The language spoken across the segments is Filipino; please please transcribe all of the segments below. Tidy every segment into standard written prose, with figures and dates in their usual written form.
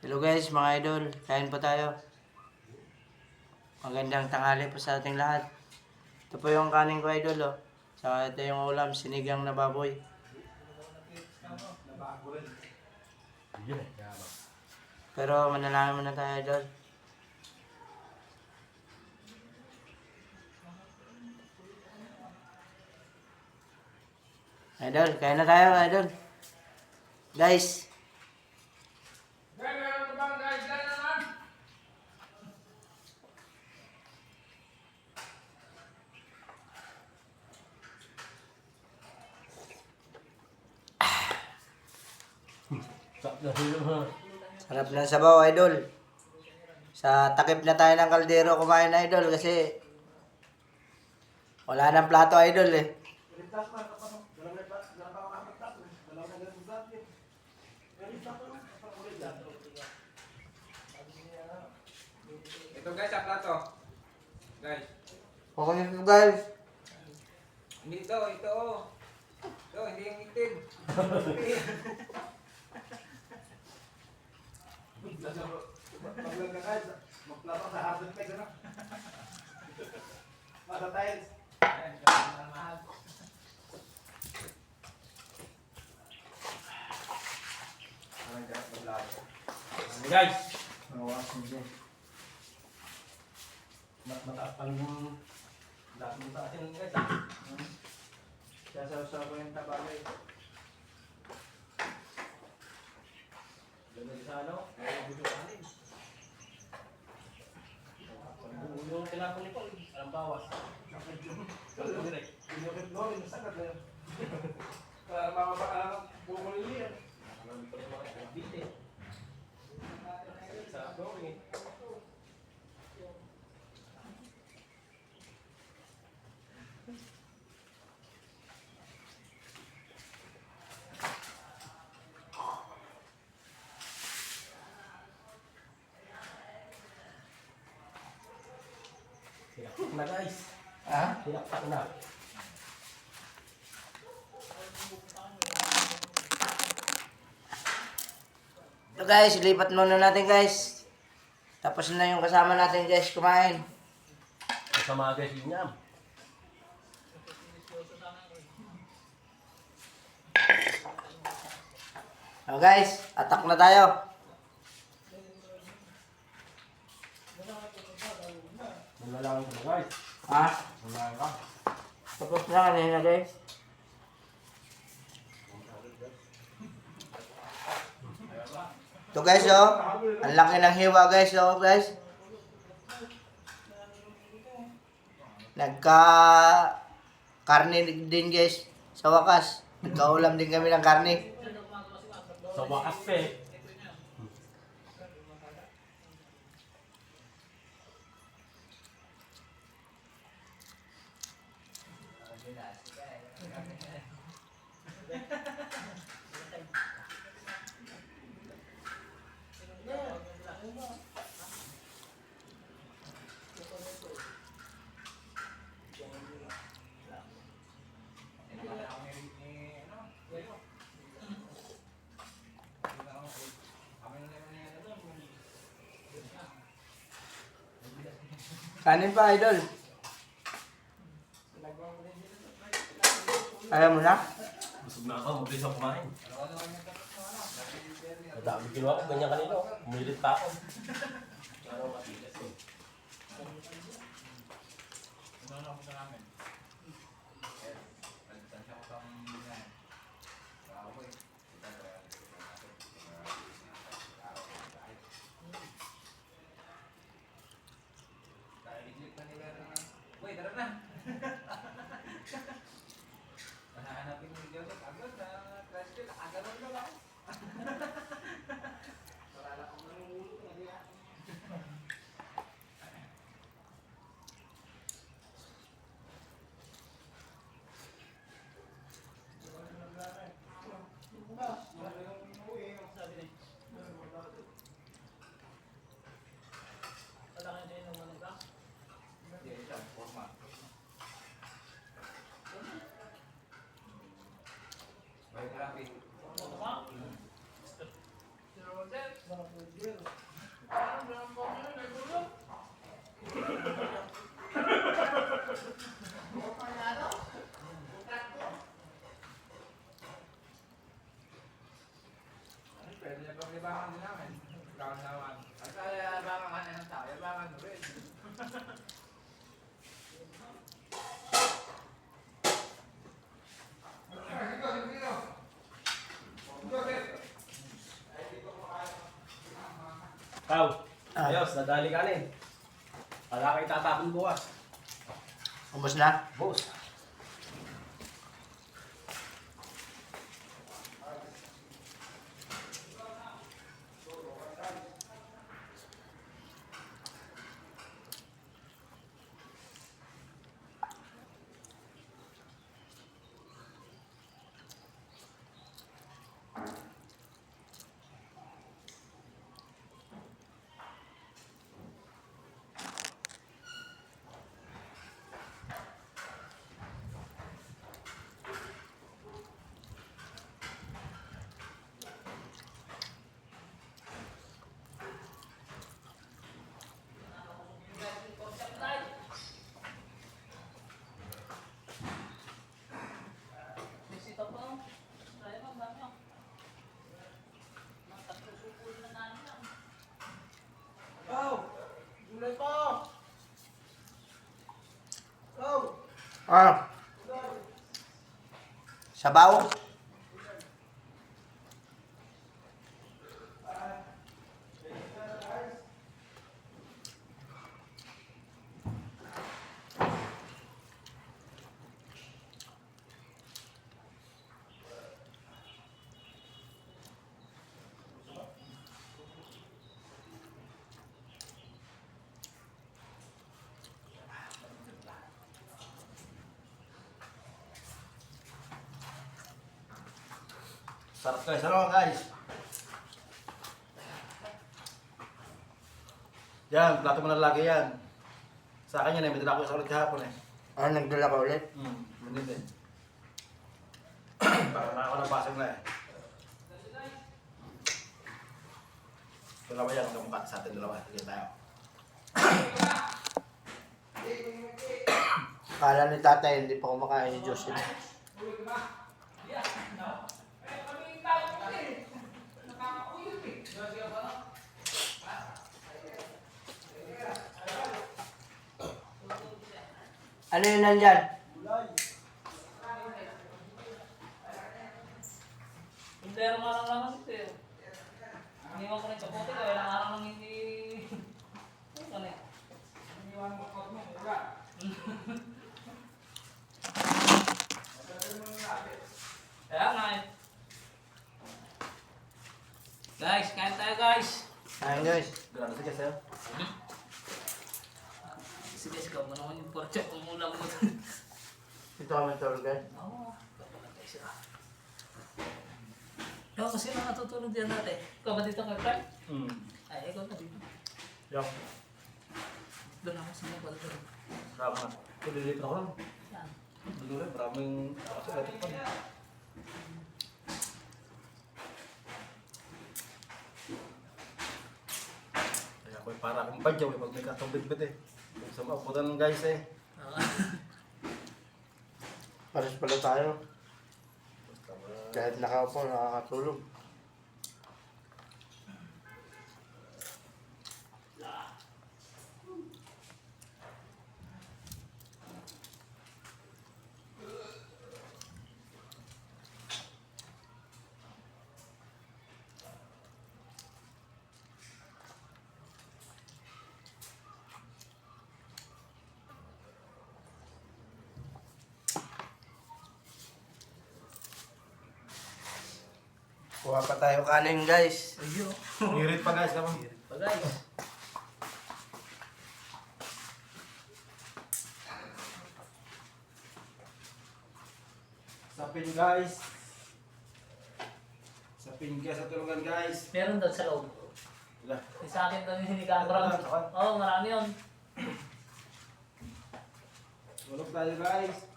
Hello guys, mga idol. Kain po tayo. Magandang tanghali po sa ating lahat. Ito po yung kanin ko, idol. Oh. Saka ito yung ulam, sinigang na baboy. Pero manalangin muna tayo, idol. Idol, kain na tayo, idol. Guys. Sarap ng sabaw, idol. Sa takip na tayo ng kaldero kumain, idol, kasi wala nang plato, idol, eh. Ito guys, ang plato. Guys. Kukunin ko, guys. Hindi ito, ito. Ito, hindi yung itim. Magplato sa hardwood peg, ano? Masa tiles. Guys. Nawasan dyan. Mataas pa yung lahat mo sa atin guys. Sasaw-saw ko yung tabagay. Ganun sa ano? Bujukanin. Yung tinapon ni Paul, alam bawas. Binukit mo, inasagat na yun. Para makapakalang bukol niya. Nakakalang ito yung mga bite. Sa drawing. Tinaktak na guys. Ha? Tinaktak na. Ito guys, lipat muna natin guys. Tapos na yung kasama natin guys kumain. Kasama guys yun yan. So guys, atak na tayo. Nalalangan ko na guys. Ha? Nalalangan ka. Tapos na kanina guys. Ito guys, oh. Ang laki ng hiwa guys, oh guys. Nagka karne din guys sa wakas. Nagkaulam din kami ng karne. Sa wakas pa eh. Kanin pa, idol. Ayaw mo na? Busog na ako, mabilis ako kumain. Madami ginawa ko, ganyan kanina. Umilit pa ako. Uy, tara na. Hanapin mo yung Joseph. Agad na, tricycle. Agad na lang. Parala ko na yung ulo. Pwede niya pang libangan din namin. Gawin naman. At kaya libangan ka na ng tao, libangan mo rin. Tao, ayos, nadali ka rin. Wala kayo tatapon bukas. Ubus na? Boss. Ah. Sabaw. Sarap guys, ano guys? Yan, plato mo na lagi yan. Sa akin yan eh, may dala ko sa ulit kahapon eh. Ah, nagdala ka ulit? Manit eh. Para na ako ng basag na eh. Dalawa yan, kamukha sa atin dalawa. Sige tayo. Kala ni tatay, hindi pa kumakain ni Jocelyn. Ano yun nandyan? Pero marang naman ito eh. Iniwan ko rin sa puti ko, ilang araw nang hindi... Ano eh? Iniwan mo kot mo, wala. Kaya nga eh. Guys, kain tayo guys. Ayun guys. Grabe sige sa'yo. Sige, ikaw mo naman yung porchok kung ulam mo. Ito kami tulog guys. Oo, kapag siya. Ikaw kasi na natutulog dyan natin. Ikaw ba dito kay Frank? Ay, ikaw na dito. Yung, Doon ako sa mga doon. grabe na. Ito, dilipat ako lang. Yan. Dito rin, maraming... Kasi ito pa. Kaya ako para akong badyaw eh, pag may katong bitbit eh. Sa maabutan guys eh. Pares pala tayo. Basta Kahit nakaupo, nakakatulog. Kuha pa tayo kanin guys. Ayun. Hirit pa guys, kamo. Pa guys. Sapin guys. Sapin guys sa tulungan guys. Meron doon sa loob. Wala. Sa akin doon yung hinikakrab. Oo, marami yun. Tulog tayo guys.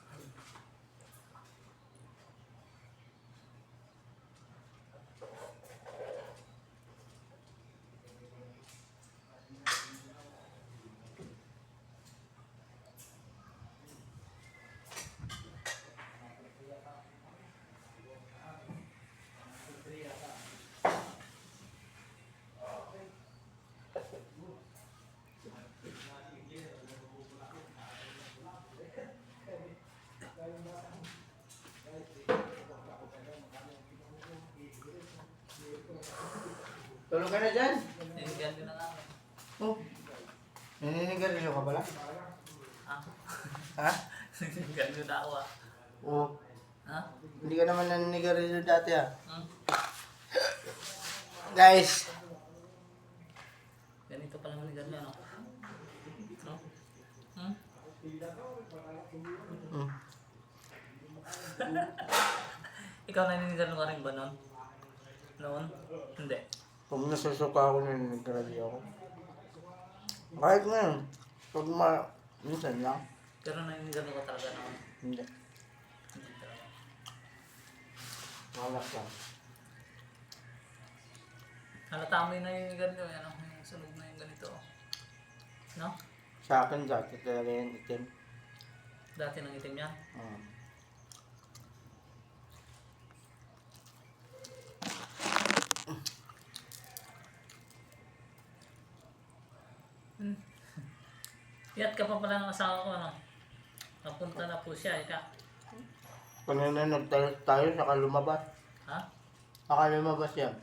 Tulog ka na dyan. Ninigan din na namin. Oh. Naninigarilyo ka pala? Ah? Ha? Ninigan din na ako ah. Oo. Ha? Hindi ka naman naninigarilyo dati ah. Hmm? Guys. Ganito pala manigan niya, no? No? Hmm? Hmm. Ikaw naninigan ka rin ba noon? Noon? Hindi. Kung nasusuka ako, naninigarilyo ako. Kahit ngayon. Pag minsan lang. Pero naninigan ka talaga noon. Hindi. Hindi talaga. Malak lang. Halata mo yung naninigan nyo, yan yung sunog na yung ganito. Oh. No? Sa akin dati talaga yan itim. Dati nang itim yan. Piyat ka pa pala ng asawa ko, ano? Napunta na po siya, ika. Kanina nagtayo tayo, saka lumabas. Ha? Saka lumabas yan.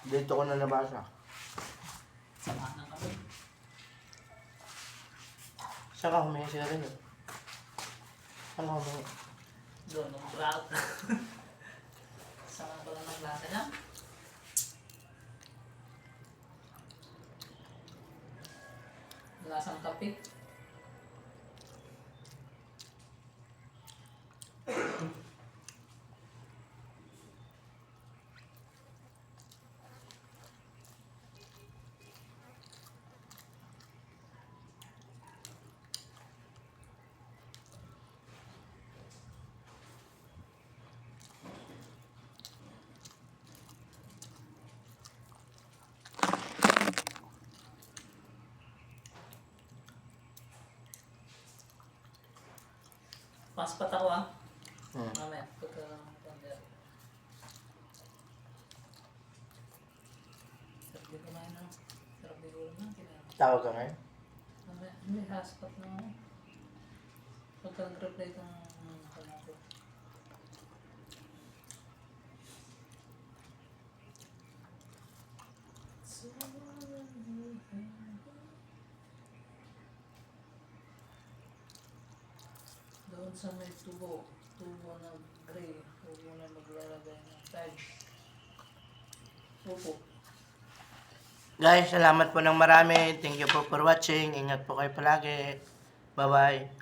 Dito ko na nabasa. Samahan ng kami. Saan ka humingi siya rin eh? Saan ka humingi? Doon, nung brown. Samahan pala ng lasa niya. Lasang kape. Paspat ako ah. Mamaya, pagka pagka. Sarap din kumain na. Sarap din ulam na. Tawag ka ngayon? Mamaya, hindi, haspat na ako. Pagka nag-reply kang kanato. Doon sa may tubo na gray, huwag mo na maglalagay ng tiles. Opo. Guys, salamat po ng marami. Thank you po for watching. Ingat po kayo palagi. Bye-bye.